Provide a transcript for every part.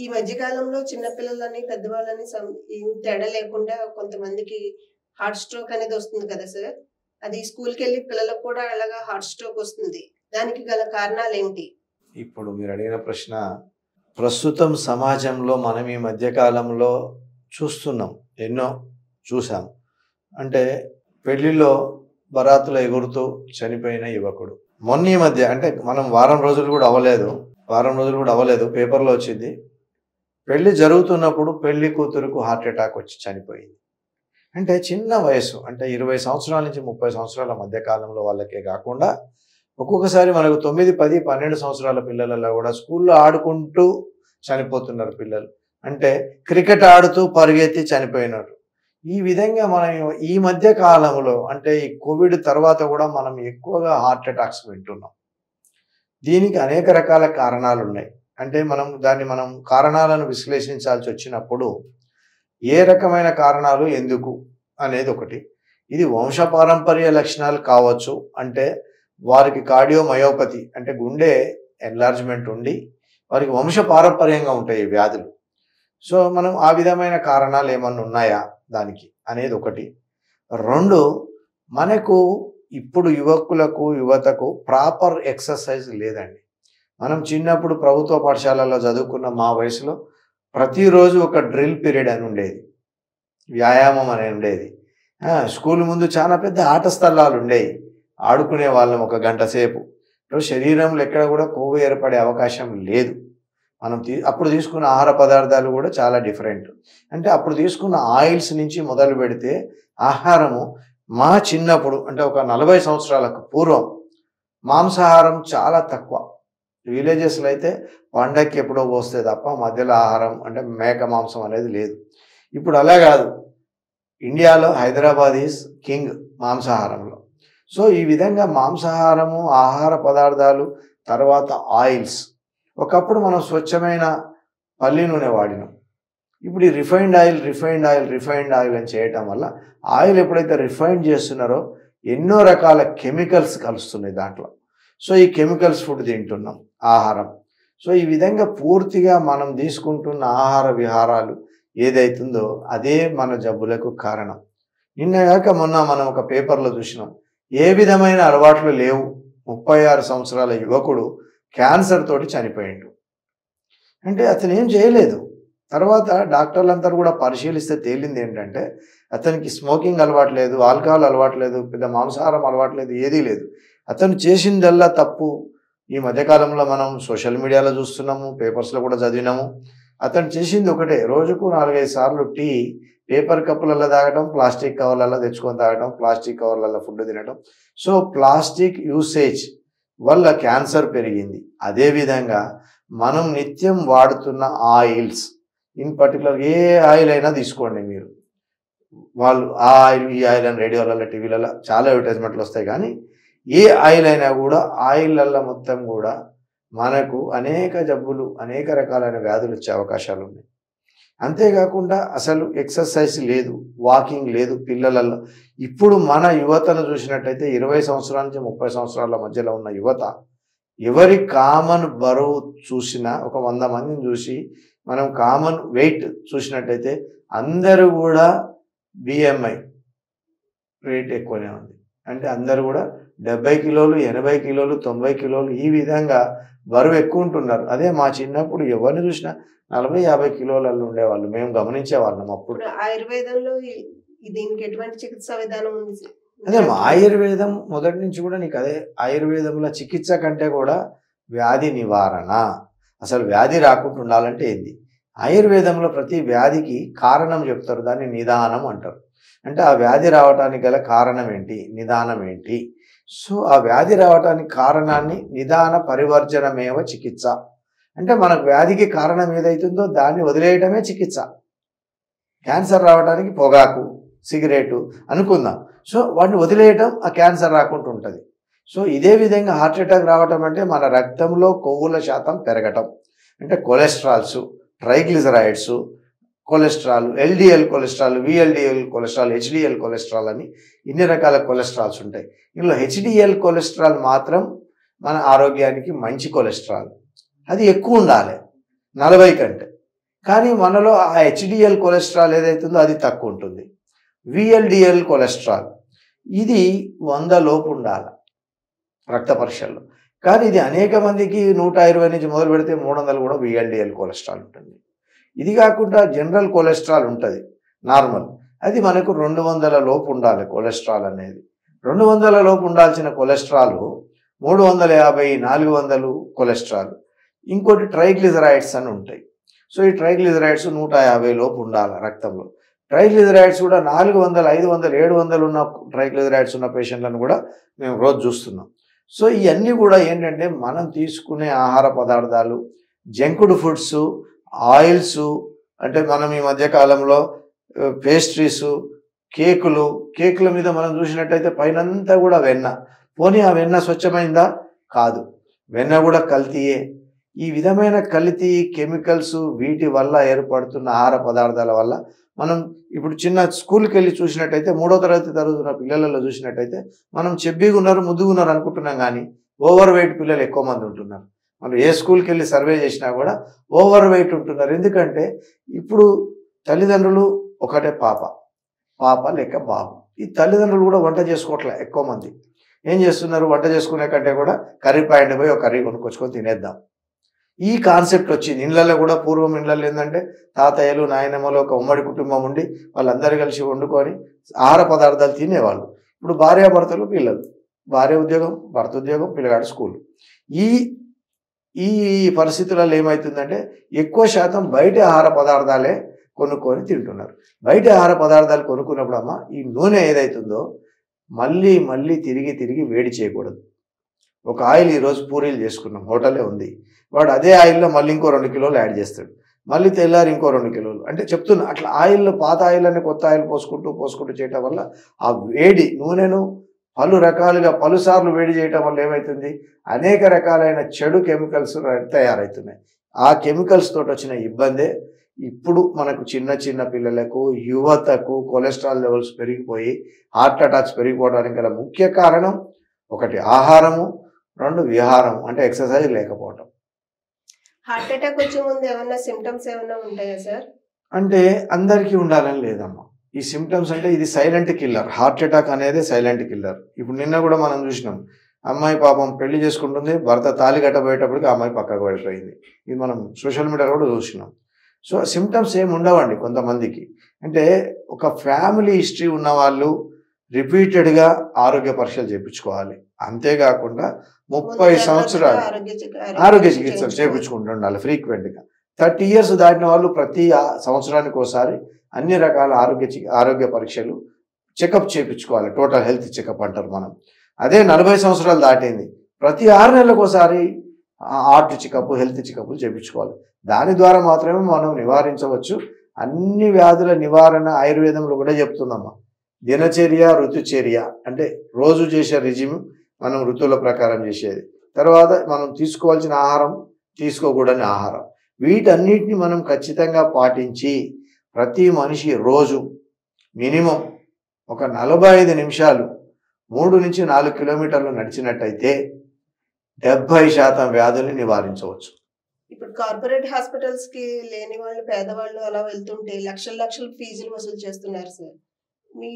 ఈ మధ్య కాలంలో చిన్న పిల్లలని, పెద్దవాళ్ళని ఏం తేడా లేకుండా కొంతమందికి హార్ట్ స్ట్రోక్ అనేది వస్తుంది కదా సార్. అది స్కూల్‌కెళ్ళి పిల్లలకు కూడా అలాగా హార్ట్ స్ట్రోక్ వస్తుంది. దానికి గల కారణాలేంటి? ఇప్పుడు మీరు అడిగిన ప్రశ్న ప్రస్తుతం సమాజంలో మనం ఈ మధ్య కాలంలో చూస్తున్నాం. ఎన్నో చూసాం. అంటే పెళ్లిలో బరాతులు ఎగురుతూ చనిపోయిన యువకుడు. మొన్న ఈ మధ్య అంటే మనం వారం రోజులు కూడా అవ్వలేదు పేపర్లో వచ్చింది. పెళ్లి జరుగుతున్నప్పుడు పెళ్లి కూతురుకు హార్ట్ అటాక్ వచ్చి చనిపోయింది. అంటే చిన్న వయసు, అంటే 20 సంవత్సరాల నుంచి 30 సంవత్సరాల మధ్య కాలంలో వాళ్ళకే కాకుండా ఒక్కొక్కసారి మనకు 9, 10, 12 సంవత్సరాల పిల్లలలో కూడా స్కూల్లో ఆడుకుంటూ చనిపోతున్నారు పిల్లలు. అంటే క్రికెట్ ఆడుతూ పరిగెత్తి చనిపోయినారు. ఈ విధంగా మనం ఈ మధ్య కాలంలో అంటే ఈ కోవిడ్ తర్వాత కూడా మనం ఎక్కువగా హార్ట్ అటాక్స్ వింటున్నాం. దీనికి అనేక రకాల కారణాలు ఉన్నాయి. అంటే మనం కారణాలను విశ్లేషించాల్సి వచ్చినప్పుడు ఏ రకమైన కారణాలు ఎందుకు అనేది ఒకటి. ఇది వంశపారంపర్య లక్షణాలు కావచ్చు. అంటే వారికి కార్డియోమయోపతి అంటే గుండె ఎన్లార్జ్మెంట్ ఉండి వారికి వంశపారంపర్యంగా ఉంటాయి ఈ వ్యాధులు. సో మనం ఆ విధమైన కారణాలు ఏమన్నా ఉన్నాయా దానికి అనేది ఒకటి. 2, మనకు ఇప్పుడు యువకులకు యువతకు ప్రాపర్ ఎక్సర్సైజ్ లేదండి. మనం చిన్నప్పుడు ప్రభుత్వ పాఠశాలలో చదువుకున్న మా వయసులో ప్రతిరోజు ఒక డ్రిల్ పీరియడ్ అని ఉండేది, వ్యాయామం అని ఉండేది. స్కూల్ ముందు చాలా పెద్ద ఆట స్థలాలు ఉండేవి, ఆడుకునే వాళ్ళం ఒక గంట సేపు. శరీరంలో ఎక్కడ కూడా కొవ్వు ఏర్పడే అవకాశం లేదు. మనం అప్పుడు తీసుకున్న ఆహార పదార్థాలు కూడా చాలా డిఫరెంట్. అంటే అప్పుడు తీసుకున్న ఆయిల్స్ నుంచి మొదలు పెడితే ఆహారము మా చిన్నప్పుడు అంటే ఒక 40 సంవత్సరాలకు పూర్వం మాంసాహారం చాలా తక్కువ. విలేజెస్లో అయితే పండక్కి ఎప్పుడో పోస్తే తప్ప మధ్యలో ఆహారం అంటే మేక మాంసం అనేది లేదు. ఇప్పుడు అలా కాదు. ఇండియాలో హైదరాబాద్ ఈజ్ కింగ్ మాంసాహారంలో. సో ఈ విధంగా మాంసాహారము, ఆహార పదార్థాలు, తర్వాత ఆయిల్స్. ఒకప్పుడు మనం స్వచ్ఛమైన పల్లి నూనె వాడినాం. ఇప్పుడు ఈ రిఫైన్డ్ ఆయిల్ అని చేయటం వల్ల ఆయిల్ ఎప్పుడైతే రిఫైండ్ చేస్తున్నారో ఎన్నో రకాల కెమికల్స్ కలుస్తున్నాయి దాంట్లో. సో ఈ కెమికల్స్ ఫుడ్ తింటున్నాం, ఆహారం. సో ఈ విధంగా పూర్తిగా మనం తీసుకుంటున్న ఆహార విహారాలు ఏదైతుందో అదే మన జబ్బులకు కారణం. నిన్నగాక మొన్న మనం ఒక పేపర్లో చూసినాం, ఏ విధమైన అలవాట్లు లేవు 36 సంవత్సరాల యువకుడు క్యాన్సర్ తోటి చనిపోయిండు. అంటే అతను ఏం చేయలేదు. తర్వాత డాక్టర్లందరూ కూడా పరిశీలిస్తే తేలింది ఏంటంటే అతనికి స్మోకింగ్ అలవాటు లేదు, ఆల్కహాల్ అలవాటు లేదు, పెద్ద మాంసాహారం అలవాటు లేదు, ఏదీ లేదు. అతను చేసిందల్లా తప్పు. ఈ మధ్యకాలంలో మనం సోషల్ మీడియాలో చూస్తున్నాము, పేపర్స్లో కూడా చదివినాము. అతను చేసింది ఒకటే, రోజుకు 4-5 సార్లు టీ పేపర్ కప్పులలో తాగడం, ప్లాస్టిక్ కవర్లలో తెచ్చుకొని తాగడం, ప్లాస్టిక్ కవర్లలో ఫుడ్ తినడం. సో ప్లాస్టిక్ యూసేజ్ వల్ల క్యాన్సర్ పెరిగింది. అదేవిధంగా మనం నిత్యం వాడుతున్న oils, in particular A oil అయినా తీసుకోండి మీరు, వాళ్ళు ఆ ఆయిల్ ఈ ఆయిల్ అని రేడియోలలో టీవీలలో చాలా అడ్వర్టైజ్మెంట్లు వస్తాయి. కానీ ఏ ఆయిల్ అయినా కూడా ఆయిల్లల్లో మొత్తం కూడా మనకు అనేక జబ్బులు, అనేక రకాలైన వ్యాధులు వచ్చే అవకాశాలు ఉన్నాయి. అంతేకాకుండా అసలు ఎక్సర్సైజ్ లేదు, వాకింగ్ లేదు పిల్లలలో. ఇప్పుడు మన యువతను చూసినట్టయితే 20 సంవత్సరాల నుంచి 30 సంవత్సరాల మధ్యలో ఉన్న యువత ఎవరి కామన్ బరువు చూసినా, ఒక 100 మందిని చూసి మనం కామన్ వెయిట్ చూసినట్టయితే అందరూ కూడా బిఎంఐ రేట్ ఎక్కువనే ఉంది. అంటే అందరూ కూడా 70 కిలోలు, 80 కిలోలు, 90 కిలోలు ఈ విధంగా బరువు ఎక్కువ ఉంటున్నారు. అదే మా చిన్నప్పుడు ఎవరిని చూసినా 40-50 కిలోలలో ఉండేవాళ్ళు, మేము గమనించేవాళ్ళం అప్పుడు. ఆయుర్వేదంలో దీనికి ఎటువంటి చికిత్సా విధానం ఉంది? అదే ఆయుర్వేదం మొదటి నుంచి కూడా నీకు అదే, ఆయుర్వేదంలో చికిత్స కంటే కూడా వ్యాధి నివారణ. అసలు వ్యాధి రాకుండా ఉండాలంటే ఏంది? ఆయుర్వేదంలో ప్రతి వ్యాధికి కారణం చెప్తారు, దాన్ని నిదానం అంటారు. అంటే ఆ వ్యాధి రావడానికి గల కారణం ఏంటి, నిదానం ఏంటి. సో ఆ వ్యాధి రావడానికి కారణాన్ని నిదాన పరివర్జనమేవ చికిత్స. అంటే మనకు వ్యాధికి కారణం ఏదైతుందో దాన్ని వదిలేయటమే చికిత్స. క్యాన్సర్ రావడానికి పొగాకు, సిగరెటు అనుకుందాం. సో వాటిని వదిలేయటం ఆ క్యాన్సర్ రాకుండా ఉంటుంది. సో ఇదే విధంగా హార్ట్ అటాక్ రావటం అంటే మన రక్తంలో కొవ్వుల శాతం పెరగటం. అంటే cholesterols, triglycerides, cholesterol, LDL cholesterol, VLDL cholesterol, HDL cholesterol అని ఇన్ని రకాల కొలెస్ట్రాల్స్ ఉంటాయి. ఇందులో హెచ్డిఎల్ కొలెస్ట్రాల్ మాత్రం మన ఆరోగ్యానికి మంచి కొలెస్ట్రాల్. అది ఎక్కువ ఉండాలి 40 కంటే. కానీ మనలో ఆ హెచ్డిఎల్ కొలెస్ట్రాల్ ఏదైతుందో అది తక్కువ ఉంటుంది. విఎల్డిఎల్ కొలెస్ట్రాల్ ఇది 100 లోపు ఉండాలి రక్త పరీక్షల్లో. కానీ ఇది అనేక మందికి 120 నుంచి మొదలు పెడితే 300 కూడా విఎల్డిఎల్ కొలెస్ట్రాల్ ఉంటుంది. ఇది కాకుండా జనరల్ కొలెస్ట్రాల్ ఉంటుంది నార్మల్, అది మనకు 200 లోపు ఉండాలి కొలెస్ట్రాల్ అనేది. 200 లోపు ఉండాల్సిన కొలెస్ట్రాల్ 350, 400 కొలెస్ట్రాల్. ఇంకోటి ట్రైగ్లిజరైడ్స్ అని ఉంటాయి. సో ఈ ట్రైగ్లిజరైడ్స్ 150 లోపు ఉండాలి రక్తంలో. ట్రైగ్లిజరైడ్స్ కూడా 400, 500, 700 ఉన్న ట్రైగ్లిజరైడ్స్ ఉన్న పేషెంట్లను కూడా మేము రోజు చూస్తున్నాం. సో ఇవన్నీ కూడా ఏంటంటే మనం తీసుకునే ఆహార పదార్థాలు, జంక్డ్ ఫుడ్స్, ఆయిల్స్, అంటే మనం ఈ మధ్యకాలంలో పేస్ట్రీస్, కేకుల మీద మనం చూసినట్టయితే పైనంతా కూడా వెన్న. పోనీ ఆ వెన్న స్వచ్ఛమైందా? కాదు, వెన్న కూడా కల్తీయే. ఈ విధమైన కల్తీ కెమికల్స్ వీటి వల్ల ఏర్పడుతున్న ఆహార పదార్థాల వల్ల మనం ఇప్పుడు చిన్న స్కూల్కి వెళ్ళి చూసినట్టయితే 3వ తరగతి చదువుతున్న పిల్లలలో చూసినట్టయితే మనం చెబ్బీగా ఉన్నారు, ముద్దుగా ఉన్నారు అనుకుంటున్నాం, కానీ ఓవర్ వెయిట్ పిల్లలు ఎక్కువ మంది ఉంటున్నారు. మనం ఏ స్కూల్కి వెళ్ళి సర్వే చేసినా కూడా ఓవర్ వెయిట్ ఉంటున్నారు. ఎందుకంటే ఇప్పుడు తల్లిదండ్రులు ఒకటే పాప లేక బాబు, ఈ తల్లిదండ్రులు కూడా వంట చేసుకోవట్లే. ఎక్కువ మంది ఏం చేస్తున్నారు, వంట చేసుకునే కంటే కూడా కర్రీ పాయింట్ పోయి ఒక కర్రీ కొనుక్కొచ్చుకొని తినేద్దాం, ఈ కాన్సెప్ట్ వచ్చింది. ఇళ్ళల్లో కూడా పూర్వం ఇళ్ళల్లో ఏంటంటే తాతయ్యలు, నాయనమ్మలు ఒక ఉమ్మడి కుటుంబం ఉండి వాళ్ళందరూ కలిసి వండుకొని ఆహార పదార్థాలు తినేవాళ్ళు. ఇప్పుడు భార్యాభర్తలు, పిల్లలు, భార్య ఉద్యోగం, భర్త ఉద్యోగం, పిల్లగాడు స్కూల్. ఈ పరిస్థితులలో ఏమవుతుందంటే ఎక్కువ శాతం బయట ఆహార పదార్థాలే కొనుక్కొని తింటున్నారు. బయట ఆహార పదార్థాలు కొనుక్కున్నప్పుడు అమ్మ ఈ నూనె ఏదైతుందో మళ్ళీ తిరిగి వేడి చేయకూడదు. ఒక ఆయిల్ ఈరోజు పూరీలు చేసుకున్నాం, హోటలే ఉంది, వాడు అదే ఆయిల్లో మళ్ళీ ఇంకో 2 కిలోలు యాడ్ చేస్తాడు, మళ్ళీ తెల్లారి ఇంకో 2 కిలోలు. అంటే చెప్తున్నా, అట్లా ఆయిల్లో పాత ఆయిల్ అని కొత్త ఆయిల్ పోసుకుంటూ చేయటం వల్ల ఆ వేడి నూనెను పలుసార్లు వేడి చేయటం వల్ల ఏమవుతుంది, అనేక రకాలైన చెడు కెమికల్స్ తయారవుతున్నాయి. ఆ కెమికల్స్ తోటి వచ్చిన ఇబ్బందే ఇప్పుడు మనకు చిన్న పిల్లలకు, యువతకు కొలెస్ట్రాల్ లెవెల్స్ పెరిగిపోయి హార్ట్ అటాక్స్ పెరిగిపోవడానికి గల ముఖ్య కారణం 1 ఆహారము, 2 విహారం అంటే ఎక్సర్సైజ్ లేకపోవటం. హార్ట్ అటాక్ వచ్చే ముందు ఏమన్నా సిమ్టమ్స్ ఏమన్నా ఉంటాయా సార్? అంటే అందరికీ ఉండాలని లేదమ్మా. ఈ సిమ్టమ్స్ అంటే ఇది సైలెంట్ కిల్లర్. హార్ట్ అటాక్ అనేది సైలెంట్ కిల్లర్. ఇప్పుడు నిన్న కూడా మనం చూసినాం, అమ్మాయి పాపం పెళ్లి చేసుకుంటుంది, భర్త తాళి కట్టబోయేటప్పటికి ఆ అమ్మాయి పక్కకు పడిపోయింది. ఇది మనం సోషల్ మీడియాలో కూడా చూసినాం. సో సిమ్టమ్స్ ఏమి ఉండవండి కొంతమందికి. అంటే ఒక ఫ్యామిలీ హిస్టరీ ఉన్న వాళ్ళు రిపీటెడ్గా ఆరోగ్య పరీక్షలు చేయించుకోవాలి. అంతేకాకుండా 30 సంవత్సరాలు ఆరోగ్య చికిత్సలు చేయించుకుంటూ ఉండాలి ఫ్రీక్వెంట్గా. 30 years దాటిన వాళ్ళు ప్రతి సంవత్సరానికి ఒకసారి అన్ని రకాల ఆరోగ్య పరీక్షలు చెకప్ చేయించుకోవాలి. టోటల్ హెల్త్ చెకప్ అంటారు మనం. అదే 40 సంవత్సరాలు దాటింది ప్రతి 6 నెలలకు ఒకసారి హార్ట్ చెకప్, హెల్త్ చెకప్లు చేయించుకోవాలి. దాని ద్వారా మాత్రమే మనం నివారించవచ్చు. అన్ని వ్యాధుల నివారణ ఆయుర్వేదంలో కూడా చెప్తుందమ్మా. దినచర్య, ఋతుచర్య అంటే రోజు చేసే రిజిమ్, మనం ఋతువుల ప్రకారం చేసేది, తర్వాత మనం తీసుకోవాల్సిన ఆహారం, తీసుకోకూడని ఆహారం, వీటన్నిటిని మనం ఖచ్చితంగా పాటించి ప్రతి మనిషి రోజు మినిమం ఒక 45 నిమిషాలు 3 నుంచి 4 కిలోమీటర్లు నడిచినట్టయితే 70% వ్యాధుల్ని నివారించవచ్చు. ఇప్పుడు కార్పొరేట్ హాస్పిటల్స్ కి లేని వాళ్ళు, పేదవాళ్ళు అలా వెళ్తుంటే లక్షల ఫీజులు వసూలు చేస్తున్నారు సార్. మీ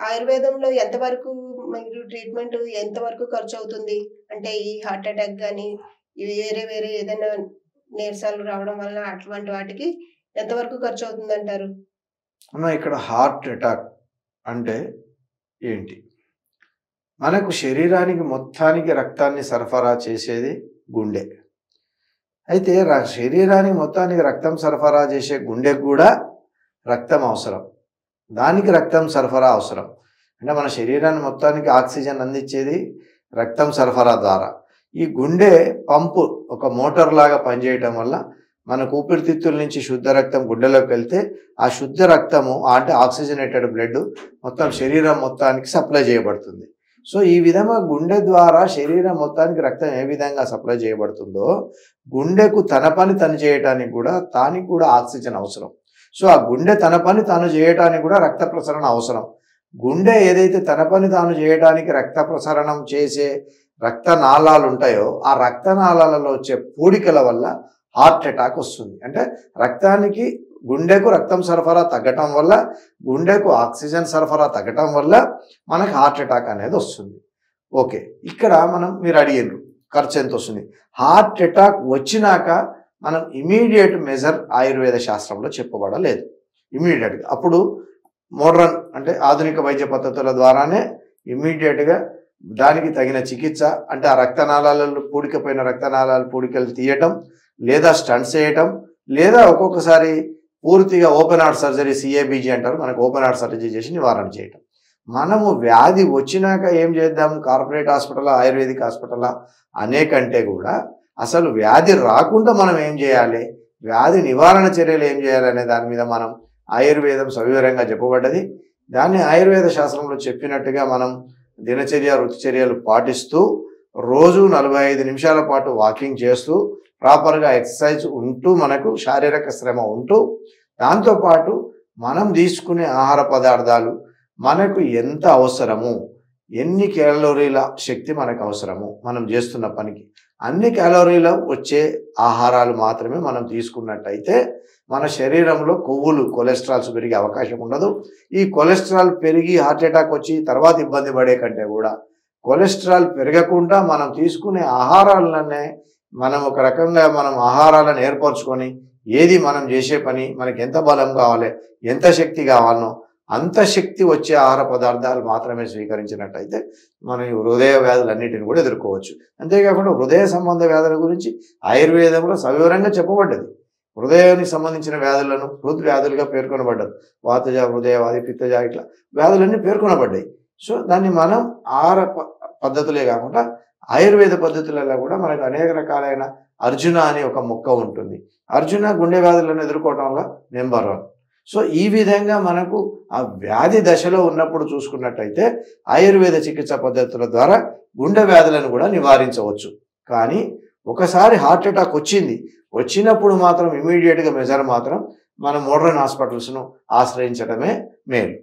ఆయుర్వేదంలో ఎంతవరకు మీరు ట్రీట్మెంట్ ఎంతవరకు ఖర్చు అవుతుంది? అంటే ఈ హార్ట్ అటాక్ కానీ వేరే ఏదైనా నీరసాలు రావడం వల్ల అటువంటి వాటికి ఎంతవరకు ఖర్చు అవుతుంది అంటారు? అన్న, ఇక్కడ హార్ట్ అటాక్ అంటే ఏంటి? మనకు శరీరానికి మొత్తానికి రక్తాన్ని సరఫరా చేసేది గుండె. అయితే శరీరానికి మొత్తానికి రక్తం సరఫరా చేసే గుండెకు కూడా రక్తం అవసరం, దానికి రక్తం సరఫరా అవసరం. అంటే మన శరీరాన్ని మొత్తానికి ఆక్సిజన్ అందించేది రక్తం సరఫరా ద్వారా. ఈ గుండె పంపు ఒక మోటార్ లాగా పనిచేయటం వల్ల మనకు ఊపిరితిత్తుల నుంచి శుద్ధ రక్తం గుండెలోకి వెళ్తే ఆ శుద్ధ రక్తము అంటే ఆక్సిజనేటెడ్ బ్లడ్ మొత్తం శరీరం మొత్తానికి సప్లై చేయబడుతుంది. సో ఈ విధంగా గుండె ద్వారా శరీరం మొత్తానికి రక్తం ఏ విధంగా సప్లై చేయబడుతుందో గుండెకు తన పని తను చేయటానికి కూడా దానికి కూడా ఆక్సిజన్ అవసరం. సో ఆ గుండె తన పని తాను చేయటానికి కూడా రక్త ప్రసరణ అవసరం. గుండె ఏదైతే తన పని తాను చేయడానికి రక్త ప్రసరణం చేసే రక్తనాళాలు ఉంటాయో ఆ రక్తనాళాలలో వచ్చే పూడికల వల్ల హార్ట్ అటాక్ వస్తుంది. అంటే రక్తానికి గుండెకు రక్తం సరఫరా తగ్గటం వల్ల, గుండెకు ఆక్సిజన్ సరఫరా తగ్గటం వల్ల మనకు హార్ట్ అటాక్ అనేది వస్తుంది. ఓకే, ఇక్కడ మీరు అడిగారు ఖర్చు ఎంత వస్తుంది. హార్ట్ అటాక్ వచ్చినాక మనం ఇమీడియట్ మెజర్ ఆయుర్వేద శాస్త్రంలో చెప్పబడలేదు. ఇమీడియట్గా అప్పుడు మోడ్రన్ అంటే ఆధునిక వైద్య పద్ధతుల ద్వారానే ఇమీడియట్గా దానికి తగిన చికిత్స, అంటే ఆ రక్తనాళాలలో పూడికపోయిన రక్తనాళాలు పూడికలు తీయటం, లేదా స్టంట్స్ చేయటం, లేదా ఒక్కొక్కసారి పూర్తిగా ఓపెన్ హార్ట్ సర్జరీ, సిఏబిజీ అంటారు, మనకు ఓపెన్ హార్ట్ సర్జరీ చేసి నివారణ చేయటం. మనము వ్యాధి వచ్చినాక ఏం చేద్దాం, కార్పొరేట్ హాస్పిటల్, ఆయుర్వేదిక్ హాస్పిటల్ అనే కంటే కూడా అసలు వ్యాధి రాకుండా మనం ఏం చేయాలి, వ్యాధి నివారణ చర్యలు ఏం చేయాలి అనే దాని మీద మనం ఆయుర్వేదం సవివరంగా చెప్పబడ్డది. దాన్ని ఆయుర్వేద శాస్త్రంలో చెప్పినట్టుగా మనం దినచర్య ఋతుచర్యలు పాటిస్తూ రోజు 45 నిమిషాల పాటు వాకింగ్ చేస్తూ ప్రాపర్గా ఎక్సర్సైజ్ ఉంటూ మనకు శారీరక శ్రమ ఉంటూ దాంతోపాటు మనం తీసుకునే ఆహార పదార్థాలు మనకు ఎంత అవసరము, ఎన్ని క్యాలరీల శక్తి మనకు అవసరము, మనం చేస్తున్న పనికి అన్ని క్యాలరీలు వచ్చే ఆహారాలు మాత్రమే మనం తీసుకున్నట్టయితే మన శరీరంలో కొవ్వులు, కొలెస్ట్రాల్స్ పెరిగే అవకాశం ఉండదు. ఈ కొలెస్ట్రాల్ పెరిగి హార్ట్ అటాక్ వచ్చి తర్వాత ఇబ్బంది పడే కంటే కూడా కొలెస్ట్రాల్ పెరగకుండా మనం తీసుకునే ఆహారాలనే మనం ఒక రకంగా ఆహారాలను ఏర్పరచుకొని ఏది మనం చేసే పని, మనకి ఎంత బలం కావాలి, ఎంత శక్తి కావాలనో అంత శక్తి వచ్చే ఆహార పదార్థాలు మాత్రమే స్వీకరించినట్టయితే మనం ఈ హృదయ వ్యాధులన్నిటిని కూడా ఎదుర్కోవచ్చు. అంతేకాకుండా హృదయ సంబంధ వ్యాధుల గురించి ఆయుర్వేదంలో సవివరంగా చెప్పబడ్డది. హృదయానికి సంబంధించిన వ్యాధులను హృద్వ్యాధులుగా పేర్కొనబడ్డారు. వాతజ, హృదయవాది, పిత్తజ ఇట్లా వ్యాధులన్నీ పేర్కొనబడ్డాయి. సో దాన్ని మనం ఆహార పద్ధతులే కాకుండా ఆయుర్వేద పద్ధతులలో కూడా మనకు అనేక రకాలైన అర్జున అనే ఒక మొక్క ఉంటుంది. అర్జున గుండె వ్యాధులను ఎదుర్కోవడంలో నెంబర్ 1. సో ఈ విధంగా మనకు ఆ వ్యాధి దశలో ఉన్నప్పుడు చూసుకున్నట్టయితే ఆయుర్వేద చికిత్స పద్ధతుల ద్వారా గుండె వ్యాధులను కూడా నివారించవచ్చు. కానీ ఒకసారి హార్ట్ అటాక్ వచ్చినప్పుడు మాత్రం ఇమీడియట్గా మెజర్ మాత్రం మనం మోడర్న్ హాస్పిటల్స్ను ఆశ్రయించడమే మేలు.